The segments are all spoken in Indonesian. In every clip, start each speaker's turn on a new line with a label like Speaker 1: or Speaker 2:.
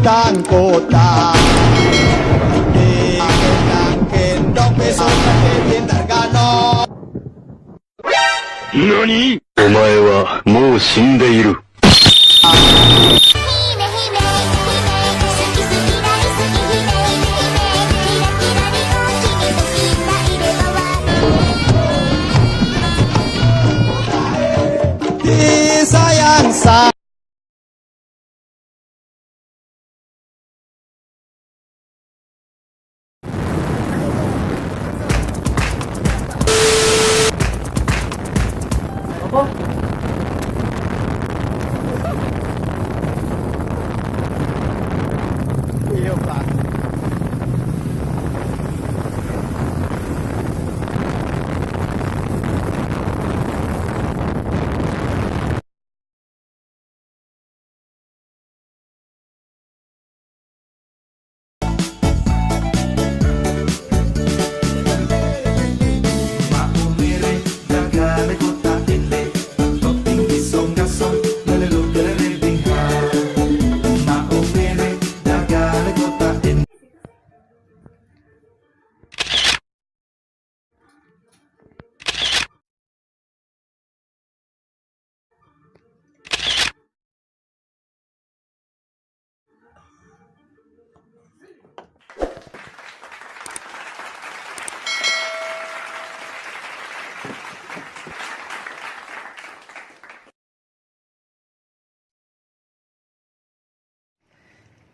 Speaker 1: hutan kota. Gendong besok pintar gano.
Speaker 2: 何？お前はもう死んでいる。
Speaker 1: Sayang sayang. Iya Pak.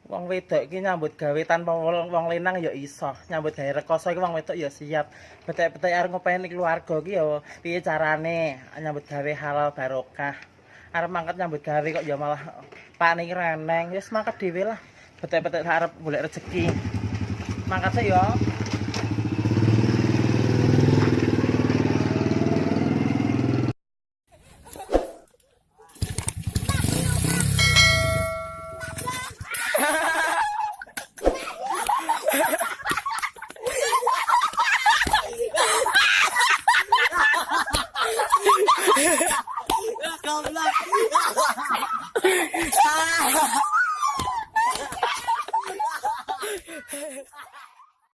Speaker 3: Wong wedok iki nyambut gawe tanpa wong lanang ya iso. Nyambut gawe rekoso iki wong wedok ya siap. Betek-betek arep ngopeni keluarga iki ya piye carane nyambut gawe halal barokah. Arep mangkat nyambut gawe kok ya malah pakne iki reneng. Wis mangkat dhewe lah. Betek-betek arep golek rezeki. Mangkat sik ya.